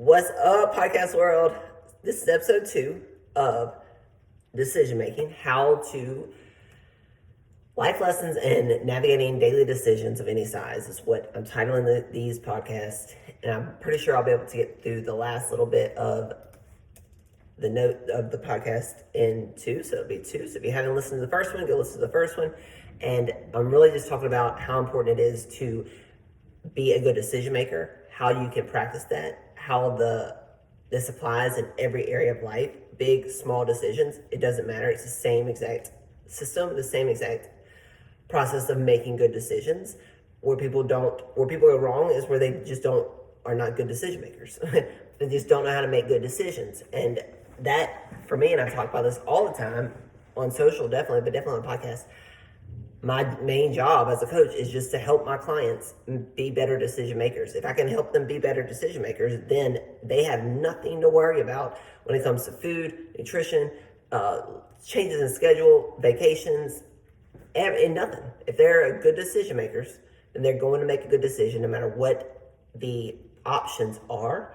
What's up, podcast world? This is episode 2 of decision making, how to life lessons and navigating daily decisions of any size is what I'm titling these podcasts. And I'm pretty sure I'll be able to get through the last little bit of the note of the podcast in 2. So it'll be 2. So if you haven't listened to the first one, go listen to the first one. And I'm really just talking about how important it is to be a good decision maker, how you can practice that, how this applies in every area of life, big, small decisions. It doesn't matter. It's the same exact system, the same exact process of making good decisions. Where people go wrong is where they just are not good decision makers. They just don't know how to make good decisions. And that, for me, and I talk about this all the time on social, definitely, but definitely on the podcast, my main job as a coach is just to help my clients be better decision makers. If I can help them be better decision makers, then they have nothing to worry about when it comes to food, nutrition, changes in schedule, vacations, and nothing. If they're good decision makers, then they're going to make a good decision no matter what the options are.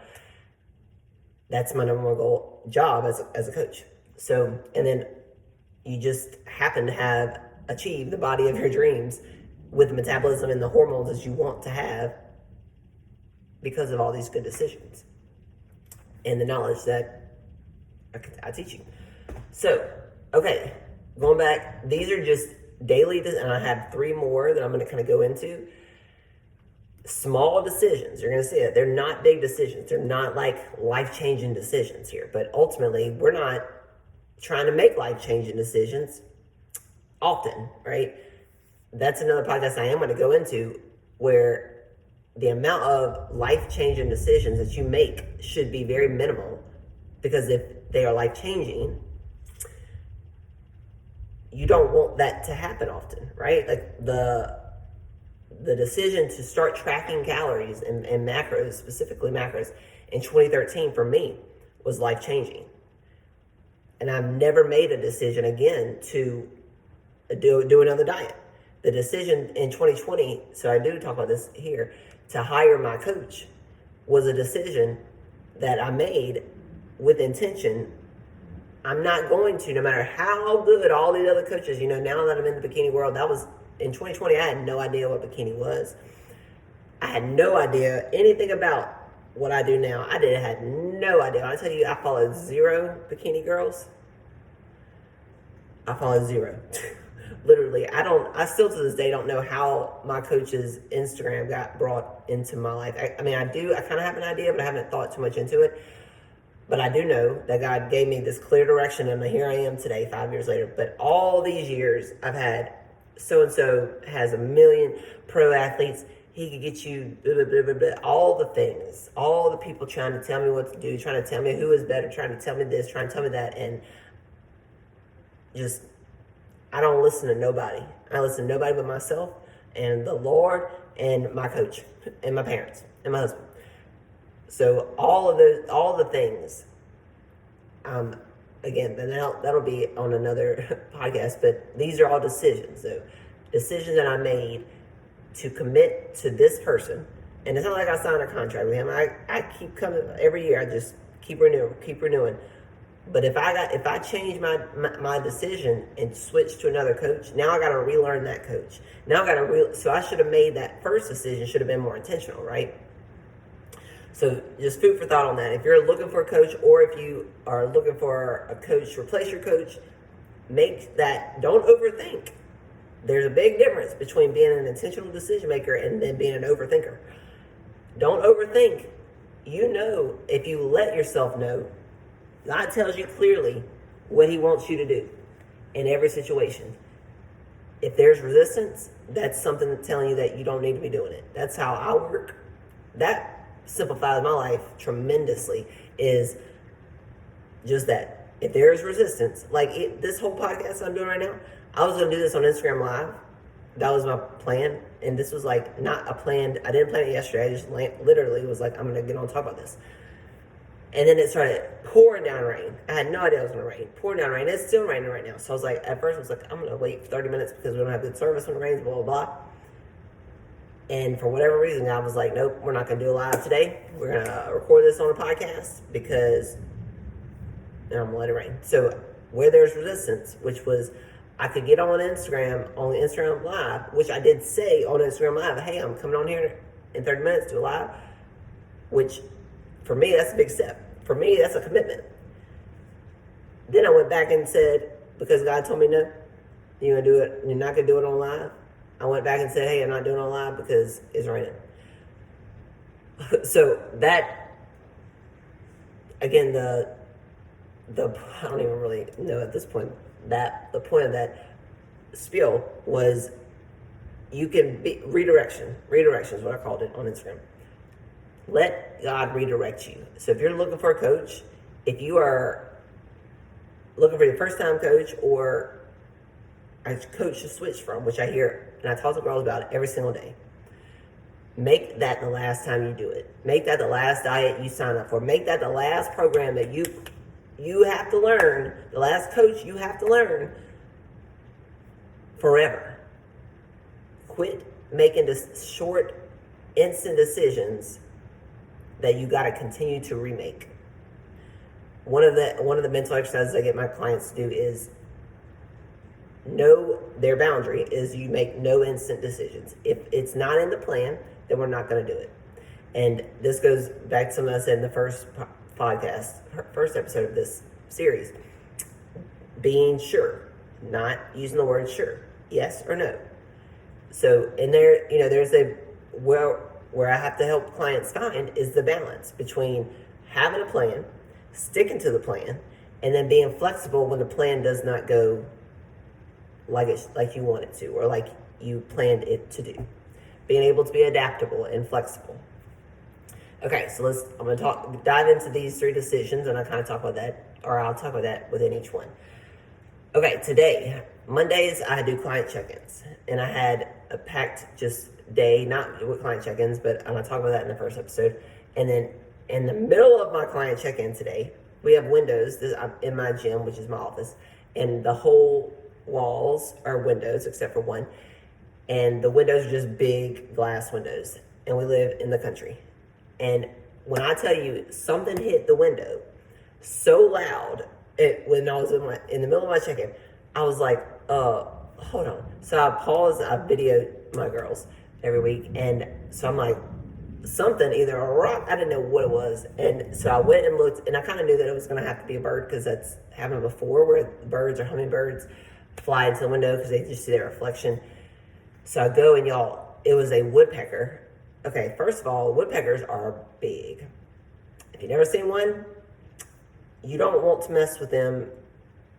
That's my number one job as a coach. So, and then you just happen to achieve the body of your dreams with the metabolism and the hormones that you want to have because of all these good decisions and the knowledge that I teach you. So, okay, going back, these are just daily, and I have 3 more that I'm going to kind of go into. Small decisions, you're going to see it. They're not big decisions. They're not like life-changing decisions here, but ultimately, we're not trying to make life-changing decisions often, right? That's another podcast I am going to go into, where the amount of life-changing decisions that you make should be very minimal, because if they are life-changing, you don't want that to happen often, right? Like the decision to start tracking calories and macros, specifically macros, in 2013 for me was life-changing. And I've never made a decision again to do another diet. The decision in 2020, so I do talk about this here, to hire my coach was a decision that I made with intention. I'm not going to, no matter how good all these other coaches, now that I'm in the bikini world, that was in 2020, I had no idea what bikini was. I had no idea anything about what I do now. I had no idea. I tell you, I followed 0 bikini girls. I followed 0. Literally, I still to this day don't know how my coach's Instagram got brought into my life. I kind of have an idea, but I haven't thought too much into it. But I do know that God gave me this clear direction, and here I am today, 5 years later. But all these years, I've had so-and-so has 1 million pro athletes. He could get you blah, blah, blah, blah, blah, all the things, all the people trying to tell me what to do, trying to tell me who is better, trying to tell me this, trying to tell me that, and just, I don't listen to nobody. I listen to nobody but myself and the Lord and my coach and my parents and my husband. So all the things, again, that'll be on another podcast, but these are all decisions. So decisions that I made to commit to this person. And it's not like I signed a contract with him. I keep coming every year. I just keep renewing. But if I change my decision and switch to another coach, now I got to relearn that coach. Now so I should have made that first decision, should have been more intentional, right? So just food for thought on that. If you're looking for a coach, or if you are looking for a coach to replace your coach, don't overthink. There's a big difference between being an intentional decision maker and then being an overthinker. Don't overthink. If you let yourself know, God tells you clearly what he wants you to do in every situation. If there's resistance, that's something that's telling you that you don't need to be doing it. That's how I work. That simplifies my life tremendously, is just that. If there is resistance, this whole podcast I'm doing right now, I was going to do this on Instagram Live. That was my plan. And this was not a plan. I didn't plan it yesterday. I just literally was I'm going to get on and talk about this. And then it started pouring down rain. I had no idea it was going to rain. Pouring down rain. It's still raining right now. So I was at first I was I'm going to wait 30 minutes because we don't have good service when it rains, blah, blah, blah. And for whatever reason, I was like, nope, we're not going to do a live today. We're going to record this on a podcast because I'm going to let it rain. So where there's resistance, which was I could get on Instagram Live, which I did say on Instagram Live, hey, I'm coming on here in 30 minutes to a live, which for me, that's a big step. For me, that's a commitment. Then I went back and said, because God told me no, you're not going to do it on live. I went back and said, hey, I'm not doing it on live because it's raining. So that, again, the I don't even really know at this point that the point of that spiel was you can be redirection is what I called it on Instagram. Let God redirect you. So if you're looking for a coach, if you are looking for your first time coach or a coach to switch from, which I hear and I talk to girls about it every single day, make that the last time you do it. Make that the last diet you sign up for. Make that the last program that you have to learn, the last coach you have to learn forever. Quit making this short, instant decisions that you got to continue to remake. One of the mental exercises I get my clients to do is know their boundary is you make no instant decisions. If it's not in the plan, then we're not going to do it. And this goes back to something I said in the first first episode of this series. Being sure, not using the word sure, yes or no. So in there, there's where I have to help clients find is the balance between having a plan, sticking to the plan, and then being flexible when the plan does not go like you want it to, or like you planned it to do. Being able to be adaptable and flexible. Okay, so I'm going to dive into these 3 decisions, and I'll talk about that within each one. Okay, today, Mondays, I do client check-ins, and I had a packed day, not with client check-ins, but I'm going to talk about that in the first episode. And then in the middle of my client check-in today, we have windows in my gym, which is my office, and the whole walls are windows except for one, and the windows are just big glass windows, and we live in the country. And when I tell you something hit the window so loud, when I was in the middle of my check-in, I was like, hold on. So I paused, I video my girls every week, and so I'm like, something, either a rock, I didn't know what it was, and so I went and looked, and I kind of knew that it was going to have to be a bird, because that's happened before, where birds or hummingbirds fly into the window because they just see their reflection. So I go, and y'all, it was a woodpecker. Okay, first of all, woodpeckers are big. If you've never seen one, you don't want to mess with them.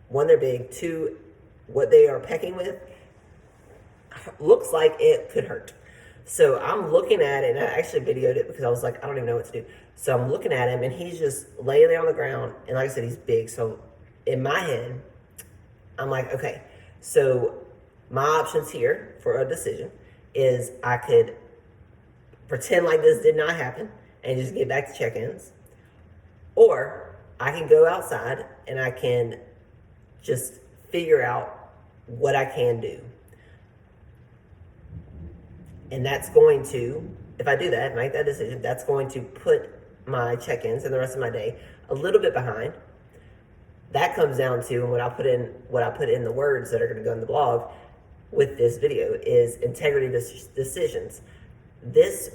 1, they're big. 2, what they are pecking with looks like it could hurt. So I'm looking at it, and I actually videoed it because I was like, I don't even know what to do. So I'm looking at him, and he's just laying there on the ground, and like I said, he's big. So in my head, I'm like, okay, so my options here for a decision is I could pretend like this did not happen and just get back to check-ins, or I can go outside and I can just figure out what I can do. And that's going to, if I do that, make that decision, that's going to put my check-ins and the rest of my day a little bit behind. That comes down to, and what I put in the words that are going to go in the blog with this video is integrity decisions. This,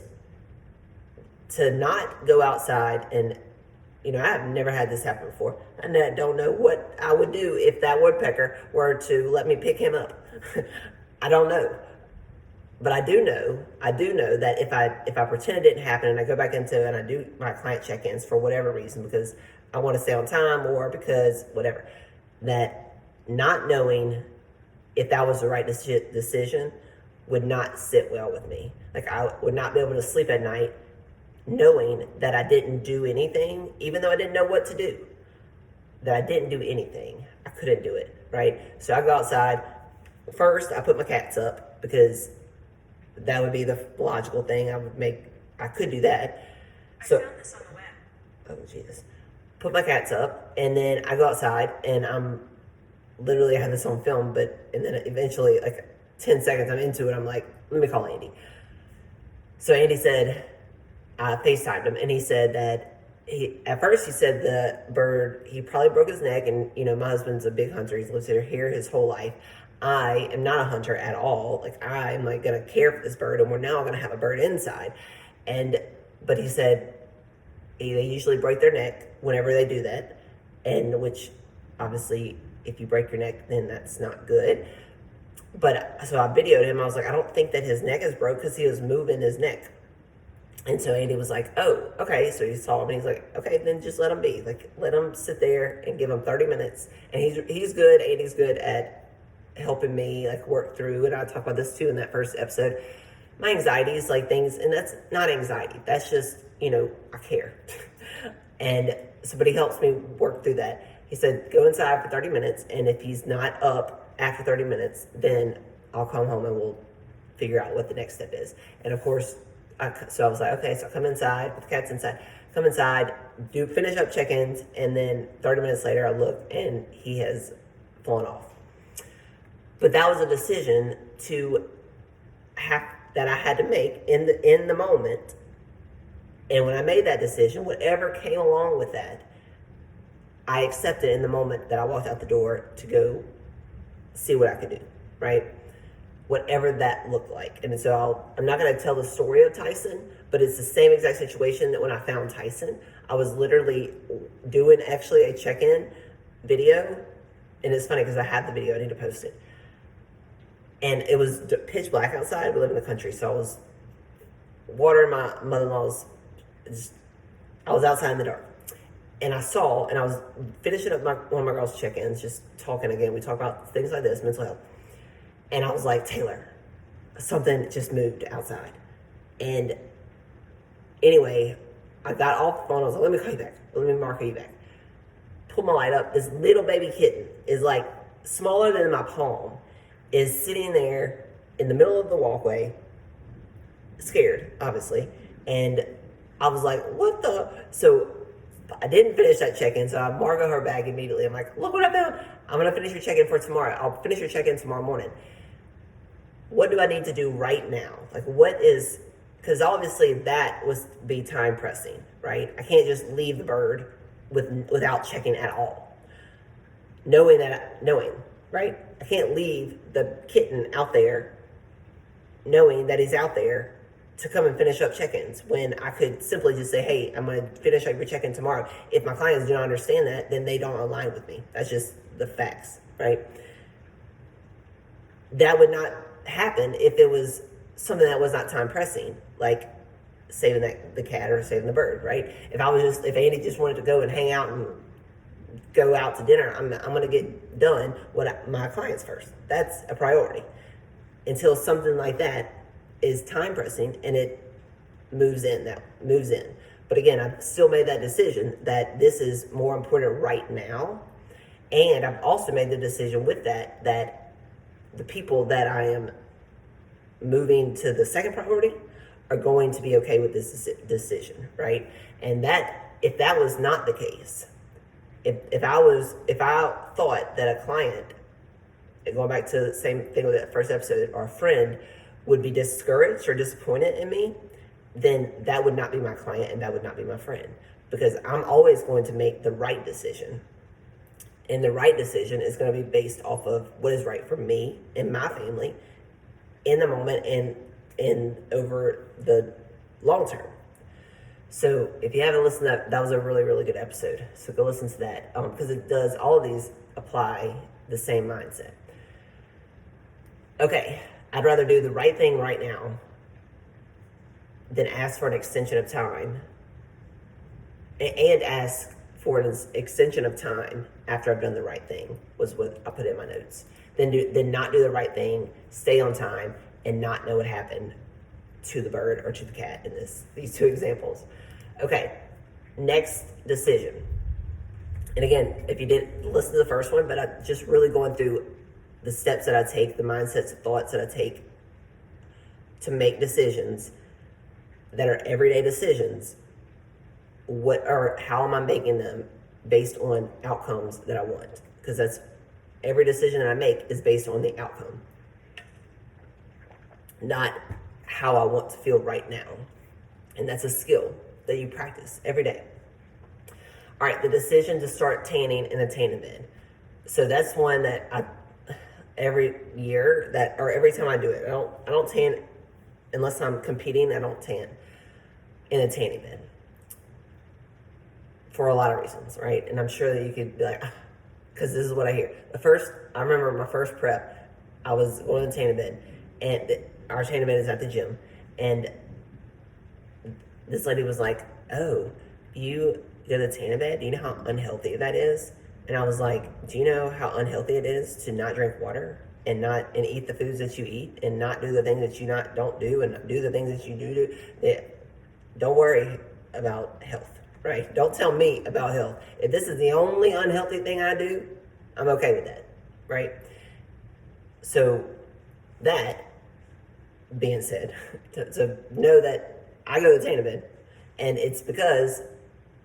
to not go outside and, I've never had this happen before. And I don't know what I would do if that woodpecker were to let me pick him up. I don't know. But I do know that if I pretend it didn't happen and I go back into and I do my client check-ins for whatever reason, because I want to stay on time or because whatever, that not knowing if that was the right decision would not sit well with me. Like, I would not be able to sleep at night knowing that I didn't do anything, even though I didn't know what to do, that I didn't do anything. I couldn't do it, right? So I go outside. First, I put my cats up because that would be the logical thing. I could do that. So, I found this on the web. Oh, Jesus. Put my cats up, and then I go outside, and I have this on film, and then eventually, like 10 seconds I'm into it, I'm like, let me call Andy. So Andy said, I FaceTimed him, and he said that at first he said the bird, he probably broke his neck, and my husband's a big hunter. He's lived here his whole life. I am not a hunter at all. Like, I'm like gonna care for this bird, and we're now gonna have a bird inside. But he said they usually break their neck whenever they do that, and which obviously if you break your neck, then that's not good. But so I videoed him. I was like, I don't think that his neck is broke because he was moving his neck. And so Andy was like, oh, okay. So he saw him and he's like, okay, then just let him be. Like, let him sit there and give him 30 minutes. And he's good. Andy's good at helping me like work through. And I talked about this too in that first episode. My anxiety is like things, and that's not anxiety. That's just, I care. And so, but he helps me work through that. He said, go inside for 30 minutes. And if he's not up after 30 minutes, then I'll come home and we'll figure out what the next step is. And of course, so I was like, okay, so I come inside, with the cat's inside, come inside, finish up check-ins, and then 30 minutes later I look and he has fallen off. But that was a decision that I had to make in the moment. And when I made that decision, whatever came along with that, I accepted in the moment that I walked out the door to go see what I could do, right? Whatever that looked like. And so I'm not going to tell the story of Tyson, but it's the same exact situation that when I found Tyson, I was literally doing actually a check-in video. And it's funny because I have the video, I need to post it. And it was pitch black outside. We live in the country, so I was watering my mother-in-law's, I was outside in the dark. And I was finishing up one of my girls' check-ins, just talking again. We talk about things like this, mental health. And I was like, Taylor, something just moved outside. And anyway, I got off the phone. I was like, let me call you back. Let me mark you back. Pull my light up. This little baby kitten is like smaller than my palm, is sitting there in the middle of the walkway, scared, obviously. And I was like, what the? So I didn't finish that check-in, so I marked her bag immediately. I'm like, look what I found. I'm going to finish your check-in for tomorrow. I'll finish your check-in tomorrow morning. What do I need to do right now? Like, because obviously that was be time pressing, right? I can't just leave the bird without checking at all. Knowing, right? I can't leave the kitten out there knowing that he's out there to come and finish up check-ins when I could simply just say, hey, I'm going to finish up your check-in tomorrow. If my clients do not understand that, then they don't align with me. That's just the facts, right? That would not happen if it was something that was not time pressing, like saving the cat or saving the bird, right? If Andy just wanted to go and hang out and go out to dinner, I'm going to get done my clients first. That's a priority. Until something like that is time pressing and it moves in. But again, I've still made that decision that this is more important right now. And I've also made the decision with that the people that I am moving to the second priority are going to be okay with this decision, right? And that, if that was not the case, if I thought that a client, going back to the same thing with that first episode, or a friend would be discouraged or disappointed in me, then that would not be my client and that would not be my friend, because I'm always going to make the right decision. And the right decision is going to be based off of what is right for me and my family in the moment and over the long term. So if you haven't listened to that was a really, really good episode. So go listen to that because it does, all of these apply the same mindset. Okay, I'd rather do the right thing right now than ask for an extension of time and ask for an extension of time after I've done the right thing, was what I put in my notes. Then not do the right thing, stay on time, and not know what happened to the bird or to the cat in these two examples. Okay, next decision. And again, if you didn't listen to the first one, but I'm just really going through the steps that I take, the mindsets, the thoughts that I take to make decisions that are everyday decisions. How am I making them based on outcomes that I want? Because that's every decision that I make is based on the outcome, not how I want to feel right now. And that's a skill that you practice every day. All right, the decision to start tanning in a tanning bed. So that's one that I every year that or every time I do it. I don't tan unless I'm competing. I don't tan in a tanning bed for a lot of reasons, right? And I'm sure that you could be like, because this is what I hear. I remember my first prep, I was going to the tanning bed, and our tanning bed is at the gym, and this lady was like, "Oh, you go to the tanning bed? Do you know how unhealthy that is?" And I was like, "Do you know how unhealthy it is to not drink water and eat the foods that you eat and not do the things that you don't do and do the things that you do? Don't worry about health, right? Don't tell me about health. If this is the only unhealthy thing I do, I'm okay with that, right?" So that being said, to know that I go to the tanning bed, and it's because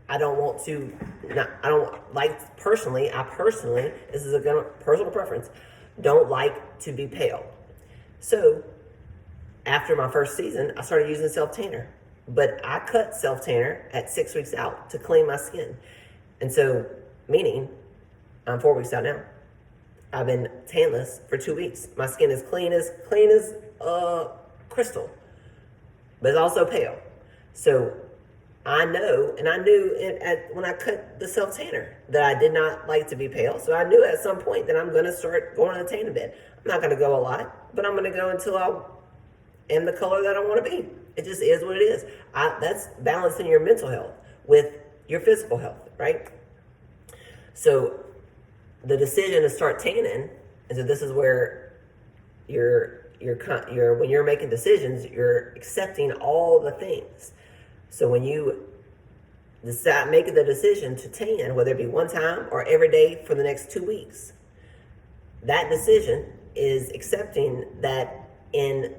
I don't want to, I don't like, personally, this is a personal preference, don't like to be pale. So after my first season, I started using self-tanner. But I cut self-tanner at 6 weeks out to clean my skin. And so, meaning, I'm 4 weeks out now. I've been tanless for 2 weeks. My skin is clean as crystal, but it's also pale. So I know, and I knew when I cut the self-tanner that I did not like to be pale. So I knew at some point that I'm going to start going to the tanning bed. I'm not going to go a lot, but I'm going to go until I am the color that I want to be. It just is what it is. That's balancing your mental health with your physical health, right? So the decision to start tanning, and so this is where when you're making decisions, you're accepting all the things. So when you decide making the decision to tan, whether it be one time or every day for the next 2 weeks, that decision is accepting that in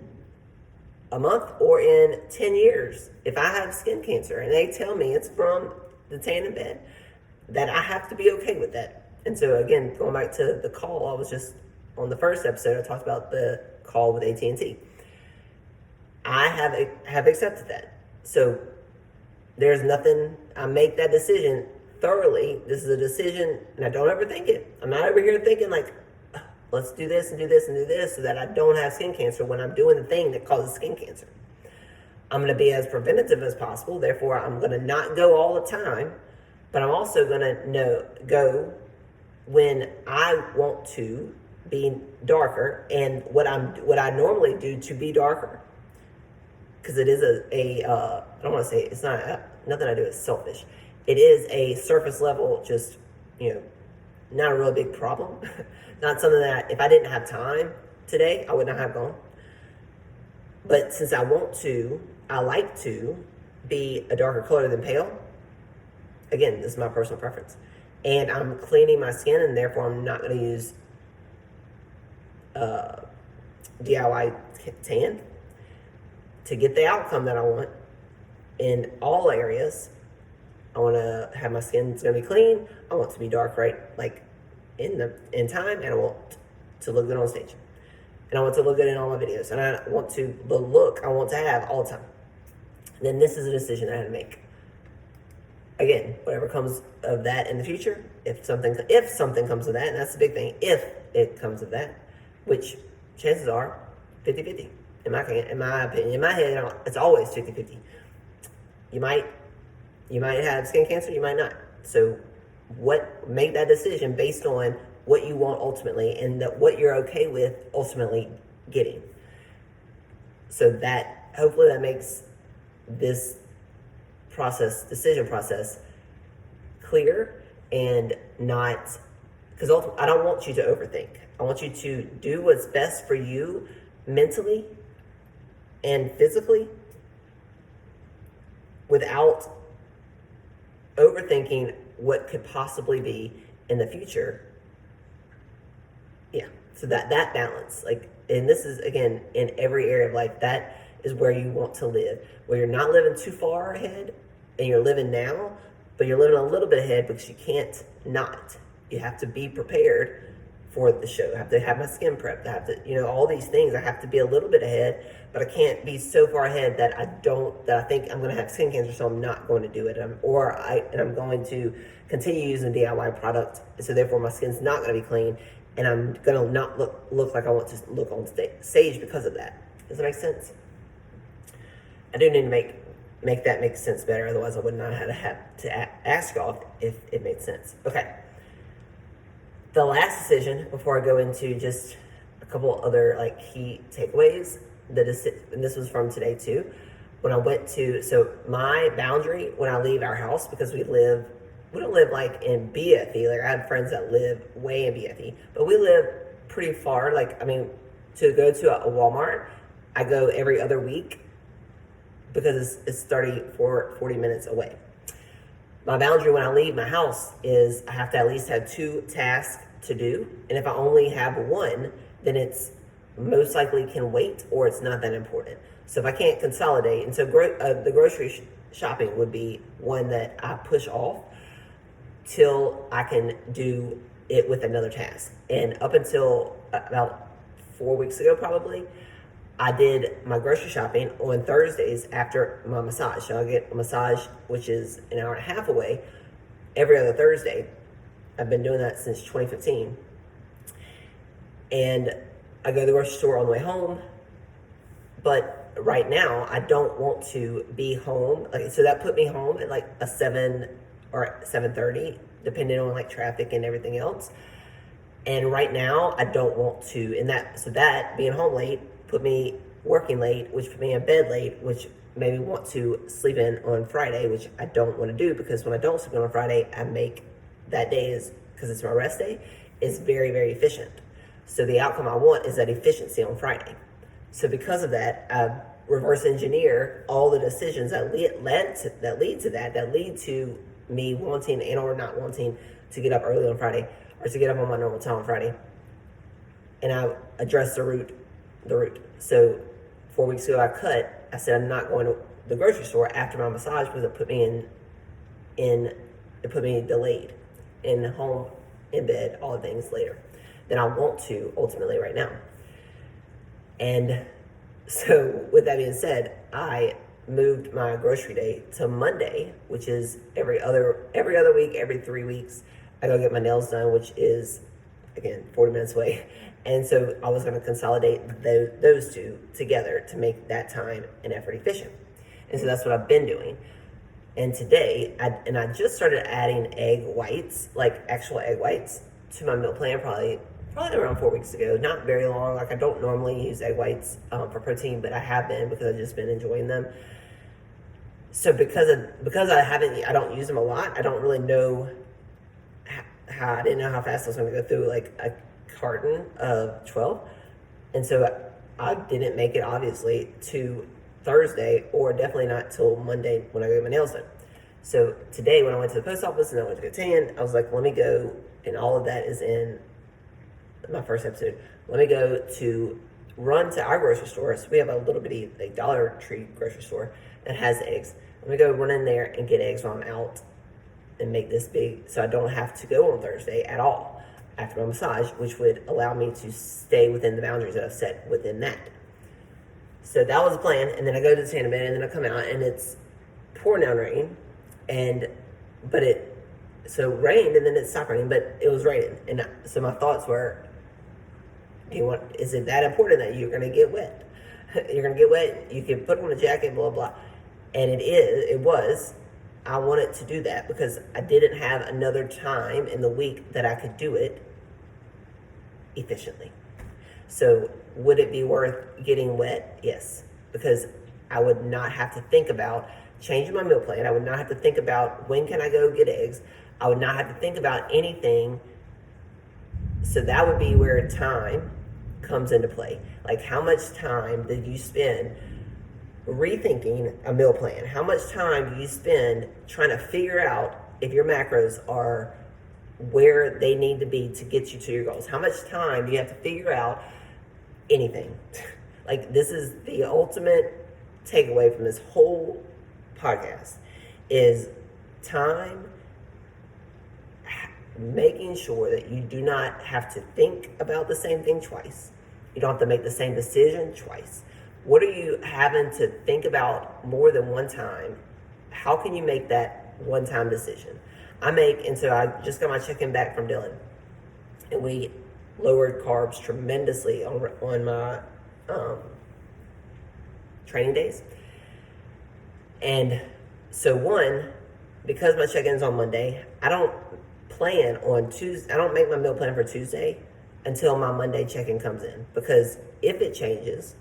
a month or in 10 years, if I have skin cancer and they tell me it's from the tanning bed, that I have to be okay with that. And so again, going back to the call, I was just on the first episode, I talked about the call with AT&T. I have accepted that. So there's nothing, I make that decision thoroughly. This is a decision, and I don't overthink it. I'm not over here thinking like, let's do this and do this and do this so that I don't have skin cancer when I'm doing the thing that causes skin cancer. I'm going to be as preventative as possible. Therefore, I'm going to not go all the time, but I'm also going to go when I want to be darker and what I normally do to be darker. Because it is I don't want to say, it's not, nothing I do is selfish. It is a surface level, just, not a real big problem. Not something that if I didn't have time today, I would not have gone. But since I like to be a darker color than pale. Again, this is my personal preference. And I'm cleaning my skin, and therefore I'm not going to use DIY tan to get the outcome that I want in all areas. I want to have my skin, it's going to be clean. I want to be dark, right? Like in time, and I want to look good on stage. And I want to look good in all my videos. And I want the look I want to have all the time. And then this is a decision I had to make. Again, whatever comes of that in the future, if something comes of that, and that's the big thing, if it comes of that, which chances are 50-50. In my opinion, in my head, it's always 50-50. You might have skin cancer, you might not. So make that decision based on what you want ultimately and what you're okay with ultimately getting. So that, hopefully that makes this decision process clear and not, because I don't want you to overthink. I want you to do what's best for you mentally and physically without overthinking what could possibly be in the future. Yeah, so that balance, and this is, again, in every area of life, that is where you want to live, where you're not living too far ahead and you're living now, but you're living a little bit ahead because you can't not. You have to be prepared for the show. I have to have my skin prepped. I have to, all these things. I have to be a little bit ahead, but I can't be so far ahead that I think I'm going to have skin cancer, so I'm not going to do it. I'm going to continue using DIY product, so therefore my skin's not going to be clean, and I'm going to not look like I want to look on stage because of that. Does that make sense? I do need to make that make sense better, otherwise I would not have to ask y'all if it made sense. Okay. The last decision before I go into just a couple other key takeaways, and this was from today too. When I went to, so my boundary when I leave our house, because we don't live in BFE. I have friends that live way in BFE, but we live pretty far. To go to a Walmart, I go every other week because it's 40 minutes away. My boundary when I leave my house is I have to at least have 2 tasks to do. And if I only have one, then it's most likely can wait, or it's not that important. So if I can't consolidate, and so the grocery shopping would be one that I push off till I can do it with another task. And up until about 4 weeks ago, probably, I did my grocery shopping on Thursdays after my massage. So I get a massage, which is an hour and a half away, every other Thursday. I've been doing that since 2015. And I go to the grocery store on the way home. But right now, I don't want to be home. So that put me home at a 7 or 7:30, depending on traffic and everything else. And right now, I don't want to. So that being home late put me working late, which put me in bed late, which made me want to sleep in on Friday, which I don't want to do, because when I don't sleep in on Friday, I make that day, is because it's my rest day, is very, very efficient. So the outcome I want is that efficiency on Friday. So because of that, I reverse engineer all the decisions that lead to me wanting and or not wanting to get up early on Friday, or to get up on my normal time on Friday. And I address the root. So 4 weeks ago, I said I'm not going to the grocery store after my massage, because it put me delayed in home, in bed, all the things later than I want to ultimately right now. And so with that being said, I moved my grocery day to Monday, which is every other week, every 3 weeks. I go get my nails done, which is, again, 40 minutes away. And so I was going to consolidate those two together to make that time and effort efficient. And so that's what I've been doing. And today, I just started adding egg whites, actual egg whites, to my meal plan probably around 4 weeks ago. Not very long. I don't normally use egg whites for protein, but I have been, because I've just been enjoying them. So because I don't use them a lot, I don't really know I didn't know how fast I was going to go through a carton of 12. And so I didn't make it, obviously, to Thursday, or definitely not till Monday when I go get my nails done. So today, when I went to the post office and I went to get tan, I was like, let me go, and all of that is in my first episode. Let me go run to our grocery store. So we have a little bitty Dollar Tree grocery store that has eggs. Let me go run in there and get eggs while I'm out, and make this big, so I don't have to go on Thursday at all after my massage, which would allow me to stay within the boundaries that I've set within that. So that was the plan. And then I go to the tanning bed, and then I come out, and it's pouring down rain, so it rained, and then it stopped raining, but it was raining. And so my thoughts were, is it that important that you're going to get wet? You're going to get wet, you can put on a jacket, blah, blah. And it was. I wanted to do that because I didn't have another time in the week that I could do it efficiently. So would it be worth getting wet? Yes, because I would not have to think about changing my meal plan. I would not have to think about when can I go get eggs. I would not have to think about anything. So that would be where time comes into play. How much time did you spend rethinking a meal plan? How much time do you spend trying to figure out if your macros are where they need to be to get you to your goals? How much time do you have to figure out anything? This is the ultimate takeaway from this whole podcast, is time. making sure that you do not have to think about the same thing twice. You don't have to make the same decision twice. What are you having to think about more than one time? How can you make that one-time decision? And so I just got my check-in back from Dylan, and we lowered carbs tremendously on my training days. And so because my check-in's on Monday, I don't plan on Tuesday. I don't make my meal plan for Tuesday until my Monday check-in comes in, because if it changes,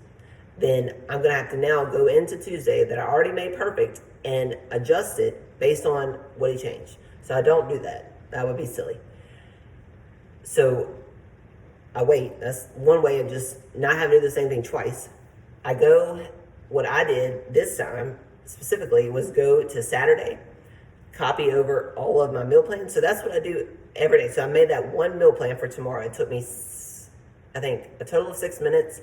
then I'm going to have to now go into Tuesday that I already made perfect and adjust it based on what he changed. So I don't do that. That would be silly. So I wait. That's one way of just not having to do the same thing twice. What I did this time specifically was go to Saturday, copy over all of my meal plans. So that's what I do every day. So I made that one meal plan for tomorrow. It took me, I think, a total of 6 minutes.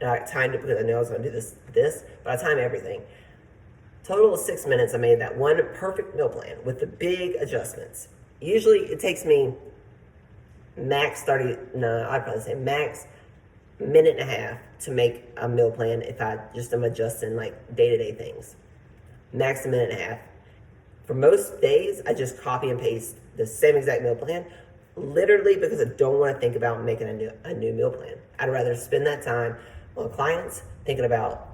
I timed it because I knew I was going to do this, but I timed everything. Total of 6 minutes, I made that one perfect meal plan with the big adjustments. Usually it takes me max minute and a half to make a meal plan if I just am adjusting like day-to-day things. Max a minute and a half. For most days, I just copy and paste the same exact meal plan, literally because I don't want to think about making a new meal plan. I'd rather spend that time on clients, thinking about,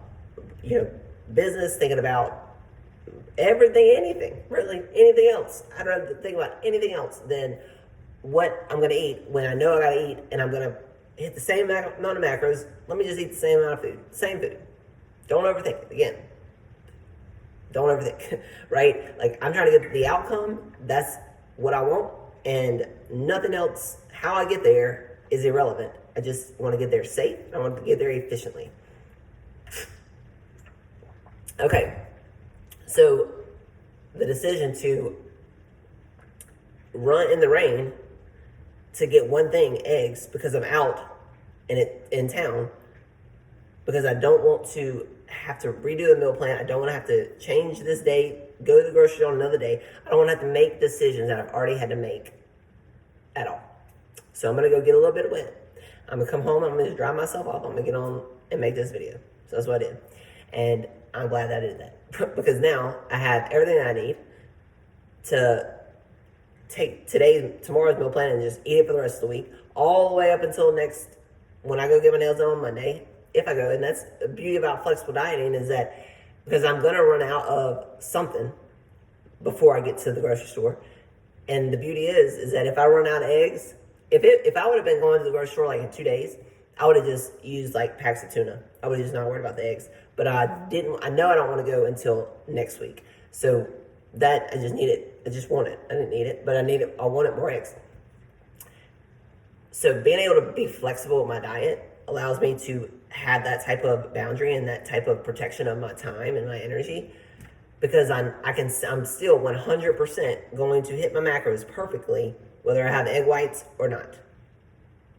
business, thinking about anything else. I'd rather think about anything else than what I'm going to eat when I know I got to eat, and I'm going to hit the same amount of macros. Let me just eat the same amount of food, same food. Don't overthink it. Again, don't overthink, right? Like, I'm trying to get the outcome. That's what I want, and nothing else. How I get there is irrelevant. I just want to get there safe. I want to get there efficiently. Okay, so the decision to run in the rain to get one thing, eggs, because I'm out in town, because I don't want to have to redo the meal plan. I don't want to have to change this date, go to the grocery store on another day. I don't want to have to make decisions that I've already had to make at all. So I'm going to go get a little bit wet. I'm going to come home. I'm going to just dry myself off. I'm going to get on and make this video. So that's what I did. And I'm glad that I did that. Because now I have everything that I need to take tomorrow's meal plan and just eat it for the rest of the week, all the way up until when I go get my nails done on Monday, if I go. And that's the beauty about flexible dieting, is that because I'm going to run out of something before I get to the grocery store. And the beauty is that if I run out of eggs, if I would have been going to the grocery store like in 2 days, I would have just used like packs of tuna. I would have just not worried about the eggs. But I know I don't want to go until next week. So that I just need it. I just want it. I didn't need it, but I wanted more eggs. So being able to be flexible with my diet allows me to have that type of boundary and that type of protection of my time and my energy, because I'm still 100% going to hit my macros perfectly, whether I have egg whites or not,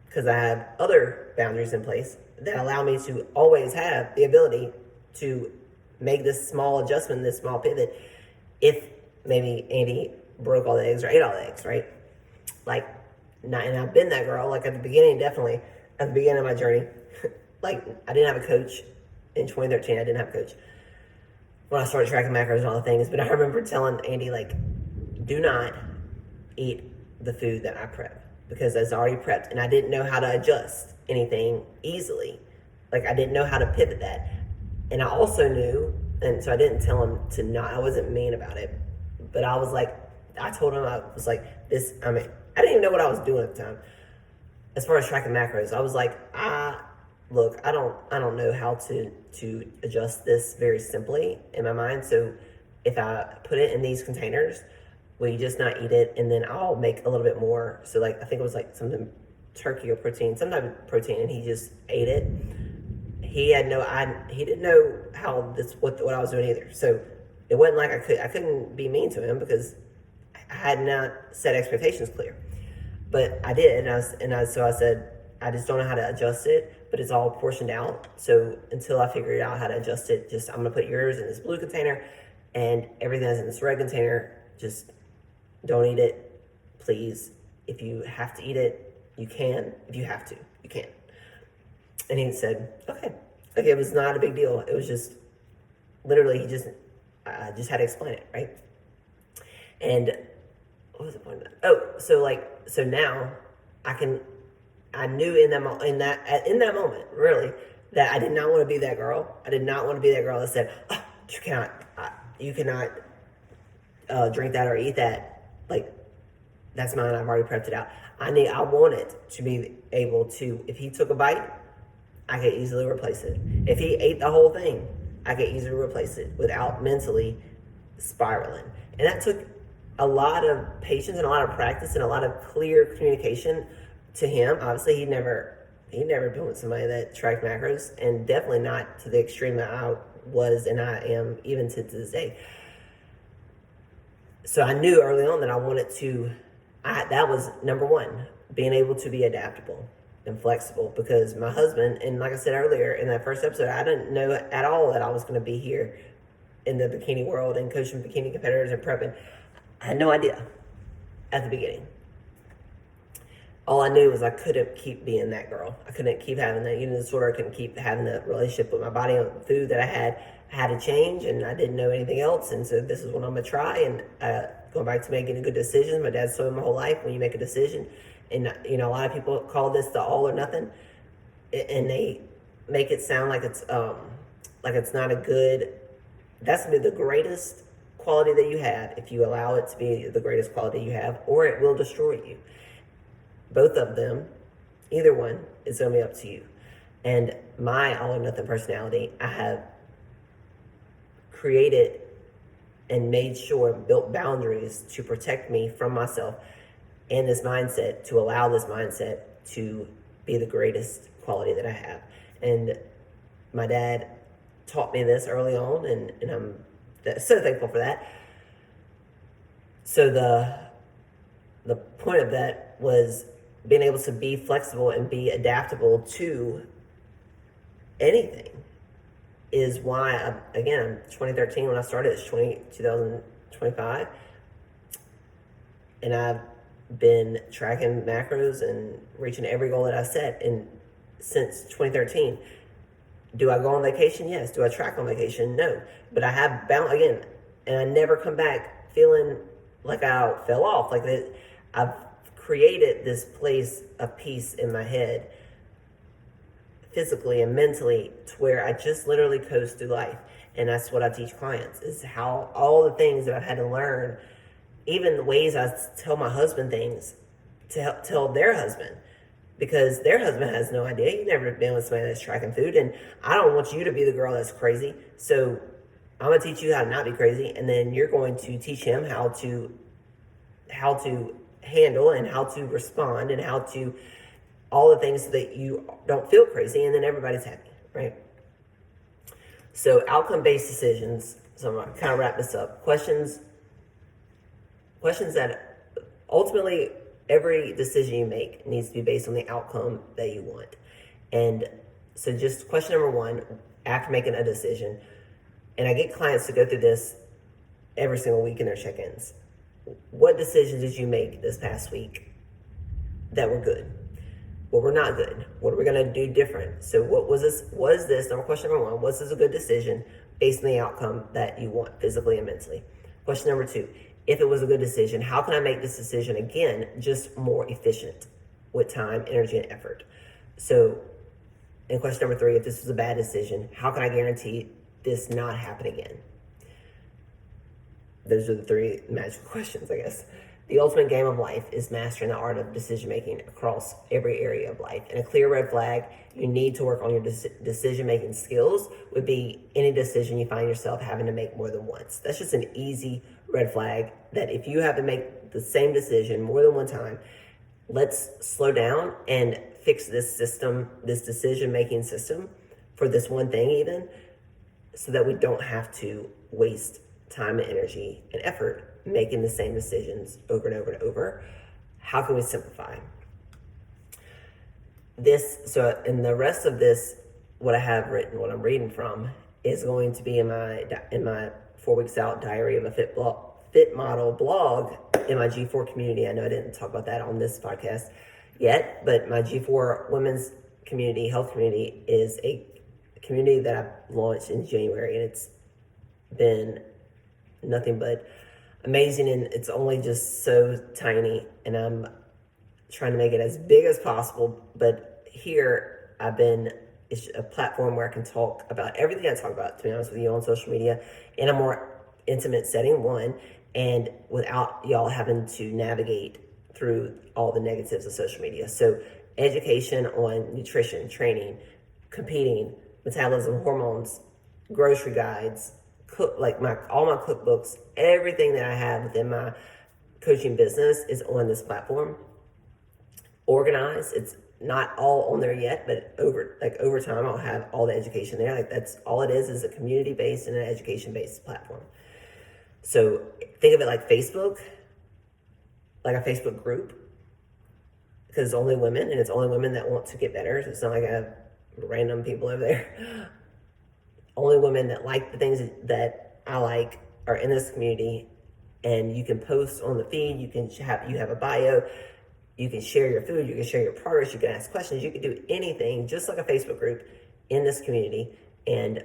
because I have other boundaries in place that allow me to always have the ability to make this small adjustment, this small pivot, if maybe Andy broke all the eggs or ate all the eggs, right? And I've been that girl, like at the beginning, definitely, at the beginning of my journey. Like, I didn't have a coach in 2013. I didn't have a coach when I started tracking macros and all the things. But I remember telling Andy, like, do not eat the food that I prep, because it's already prepped. And I didn't know how to adjust anything easily. Like, I didn't know how to pivot that. And I also knew, and so I didn't tell him to not, I wasn't mean about it. But I was like, I told him, I was like, I didn't even know what I was doing at the time. As far as tracking macros, I was like, look, I don't know how to adjust this very simply in my mind. So if I put it in these containers, will you just not eat it? And then I'll make a little bit more. So like, I think it was like something turkey or protein, some type of protein, and he just ate it. He didn't know what I was doing either. So it wasn't like I couldn't be mean to him, because I had not set expectations clear. But I did, so I said, I just don't know how to adjust it, but it's all portioned out. So until I figure out how to adjust it, I'm gonna put yours in this blue container and everything that's in this red container. Just don't eat it, please. If you have to eat it, you can. If you have to, you can. And he said, okay. Like, it was not a big deal. It was just, literally, I just had to explain it, right? And what was the point of that? Oh, so now I knew in that moment, really, that I did not want to be that girl. I did not want to be that girl that said, oh, you cannot drink that or eat that. Like, that's mine. I've already prepped it out. I wanted to be able to, if he took a bite, I could easily replace it. If he ate the whole thing, I could easily replace it without mentally spiraling. And that took a lot of patience and a lot of practice and a lot of clear communication to him. Obviously, he'd never been with somebody that tracked macros, and definitely not to the extreme that I was and I am even to this day. So I knew early on that I wanted to, that was number one, being able to be adaptable and flexible, because my husband, and like I said earlier in that first episode, I didn't know at all that I was going to be here in the bikini world and coaching bikini competitors and prepping. I had no idea at the beginning. All I knew was I couldn't keep being that girl. I couldn't keep having that eating disorder. I couldn't keep having that relationship with my body and food that I had to change, and I didn't know anything else. And so this is what I'm going to try. And going back to making good decisions, my dad told me my whole life, when you make a decision, and a lot of people call this the all or nothing, and they make it sound like it's not a good. That's going to be the greatest quality that you have if you allow it to be the greatest quality you have, or it will destroy you. Both of them, either one, is going to be up to you. And my all or nothing personality, I have created and made sure, built boundaries to protect me from myself and this mindset, to allow this mindset to be the greatest quality that I have. And my dad taught me this early on, and I'm so thankful for that. So the point of that was being able to be flexible and be adaptable to anything is why, I'm 2013 when I started, it's 2025, and I've been tracking macros and reaching every goal that I set since 2013. Do I go on vacation? Yes. Do I track on vacation? No. But I have again, and I never come back feeling like I fell off. Like that, I've created this place of peace in my head, physically and mentally, to where I just literally coast through life. And that's what I teach clients, is how all the things that I've had to learn, even the ways I tell my husband things, to help tell their husband, because their husband has no idea. You've never been with somebody that's tracking food, and I don't want you to be the girl that's crazy. So I'm gonna teach you how to not be crazy, and then you're going to teach him how to handle and how to respond and how to all the things so that you don't feel crazy, and then everybody's happy, right? So outcome-based decisions. So I'm gonna kind of wrap this up. Questions that ultimately every decision you make needs to be based on the outcome that you want. And so just question number one, after making a decision, and I get clients to go through this every single week in their check-ins. What decisions did you make this past week that were good? What were not good? What are we going to do different? So what was this, question number one, was this a good decision based on the outcome that you want physically and mentally? Question number two, if it was a good decision, how can I make this decision again just more efficient with time, energy, and effort? So, and question number three, if this was a bad decision, how can I guarantee this not happen again? Those are the three magical questions, I guess. The ultimate game of life is mastering the art of decision-making across every area of life. And a clear red flag you need to work on your decision-making skills would be any decision you find yourself having to make more than once. That's just an easy red flag that if you have to make the same decision more than one time, let's slow down and fix this system, this decision-making system for this one thing even, so that we don't have to waste time and energy and effort making the same decisions over and over and over. How can we simplify this? So in the rest of this, what I have written, what I'm reading from, is going to be in my 4 weeks out diary of a fit model blog in my G4 community. I know I didn't talk about that on this podcast yet, but my G4 women's community, health community, is a community that I launched in January, and it's been nothing but amazing, and it's only just so tiny, and I'm trying to make it as big as possible. But here it's a platform where I can talk about everything I talk about, to be honest with you, on social media in a more intimate setting, one, and without y'all having to navigate through all the negatives of social media. So education on nutrition, training, competing, metabolism, hormones, grocery guides, all my cookbooks, everything that I have within my coaching business is on this platform. Organized. It's not all on there yet, but over time I'll have all the education there. Like, that's all it is a community-based and an education-based platform. So think of it like Facebook, like a Facebook group, because it's only women, and it's only women that want to get better. So it's not like I have random people over there. Only women that like the things that I like are in this community, and you can post on the feed. You have a bio. You can share your food. You can share your progress. You can ask questions. You can do anything, just like a Facebook group, in this community. And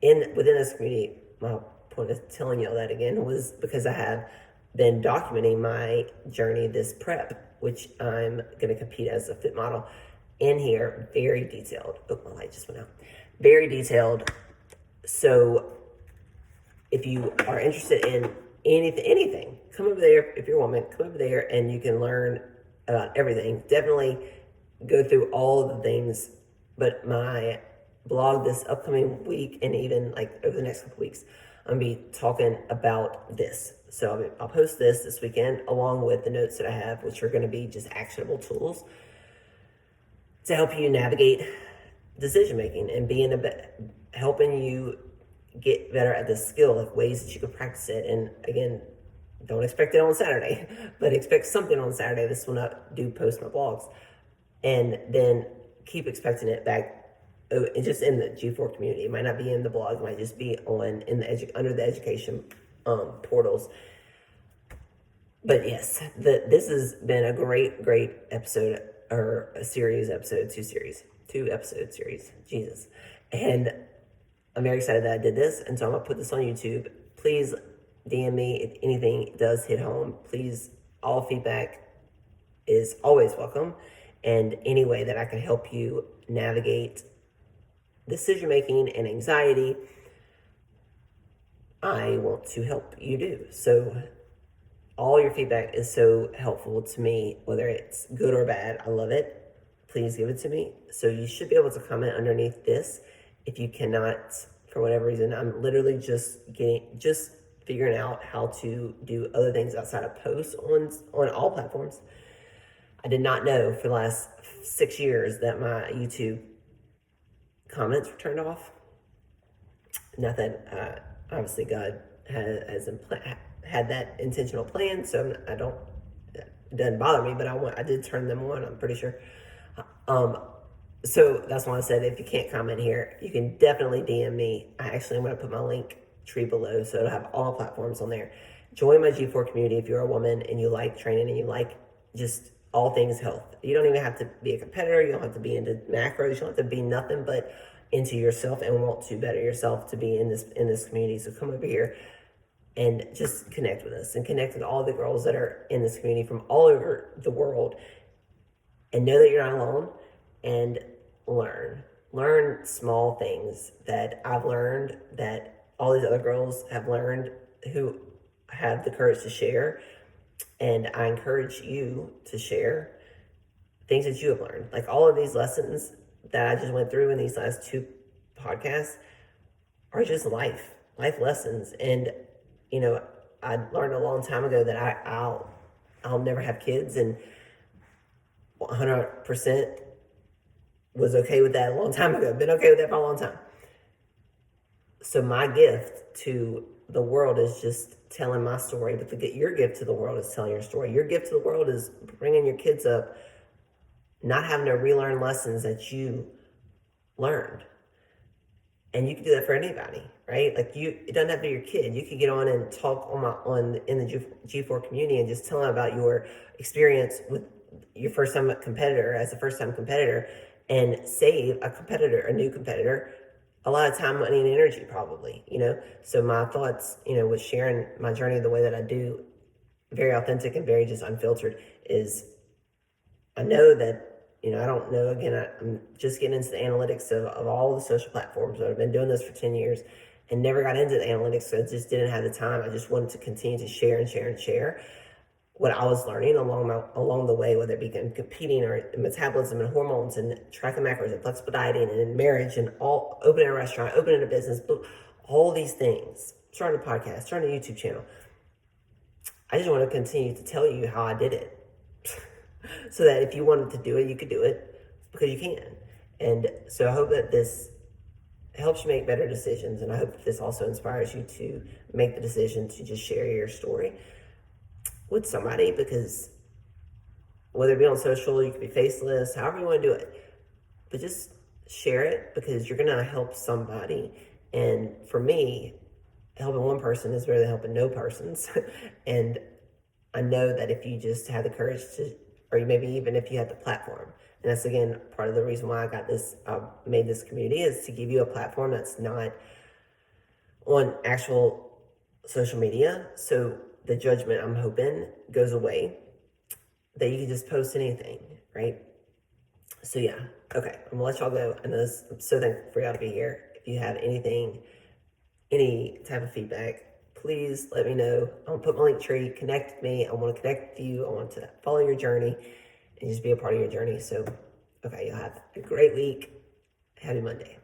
within this community, my point of telling y'all that again was because I have been documenting my journey, this prep, which I'm going to compete as a fit model in here, very detailed. Oh, my light just went out. Very detailed. So if you are interested in anything, come over there. If you're a woman, come over there and you can learn about everything. Definitely go through all of the things, but my blog this upcoming week, and even like over the next couple weeks, I'm gonna be talking about this. So I'll post this weekend along with the notes that I have, which are gonna be just actionable tools to help you navigate decision making and helping you get better at the skill, like ways that you can practice it. And again, don't expect it on Saturday, but expect something on Saturday. This will not do post my blogs. And then keep expecting it back just in the G4 community. It might not be in the blog, it might just be under the education portals. But yes, this has been a great episode, or a series episode, two episode series, Jesus. And I'm very excited that I did this, and so I'm gonna put this on YouTube. Please DM me if anything does hit home. Please, all feedback is always welcome, and any way that I can help you navigate decision making and anxiety, I want to help you do. So all your feedback is so helpful to me, whether it's good or bad. I love it. Please give it to me. So you should be able to comment underneath this. If you cannot, for whatever reason, I'm literally just figuring out how to do other things outside of posts on all platforms. I did not know for the last 6 years that my YouTube comments were turned off. Not that obviously God has had that intentional plan, so it doesn't bother me, but I did turn them on, I'm pretty sure. So that's why I said, if you can't comment here, you can definitely DM me. I'm going to put my link tree below, so it'll have all platforms on there. Join my G4 community if you're a woman and you like training and you like just all things health. You don't even have to be a competitor. You don't have to be into macros. You don't have to be nothing but into yourself and want to better yourself to be in this community. So come over here and just connect with us, and connect with all the girls that are in this community from all over the world, and know that you're not alone. And learn small things that I've learned, that all these other girls have learned who have the courage to share. And I encourage you to share things that you have learned. Like all of these lessons that I just went through in these last 2 podcasts are just life lessons. And I learned a long time ago that I'll never have kids, and 100% was okay with that a long time ago. Been okay with that for a long time. So my gift to the world is just telling my story, but your gift to the world is telling your story. Your gift to the world is bringing your kids up, not having to relearn lessons that you learned. And you can do that for anybody. right? Like it doesn't have to be your kid. You could get on and talk in the G4 community and just tell them about your experience with your first time competitor as a first time competitor, and save a new competitor, a lot of time, money, and energy, probably. So my thoughts, with sharing my journey the way that I do, very authentic and very just unfiltered, is I know that, I don't know, again, I'm just getting into the analytics of all the social platforms. I've been doing this for 10 years and never got into the analytics, so I just didn't have the time. I just wanted to continue to share and share and share what I was learning along the way, whether it be competing or metabolism and hormones and tracking macros and flexible dieting and marriage and all, opening a restaurant, opening a business, all these things, starting a podcast, starting a YouTube channel. I just want to continue to tell you how I did it. So that if you wanted to do it, you could do it, because you can. And so I hope that this helps you make better decisions. And I hope that this also inspires you to make the decision to just share your story with somebody, because whether it be on social, you could be faceless, however you want to do it, but just share it, because you're going to help somebody. And for me, helping one person is better than helping no persons. And I know that if you just have the courage to, or maybe even if you have the platform, and that's again part of the reason why I made this community, is to give you a platform that's not on actual social media. So the judgment, I'm hoping, goes away, that you can just post anything, right? So yeah, okay, I'm gonna let y'all go. I'm so thankful for y'all to be here. If you have anything, any type of feedback, please let me know. I'll put my link tree, connect with me. I want to connect with you. I want to follow your journey and just be a part of your journey. So, okay, y'all have a great week. Happy Monday.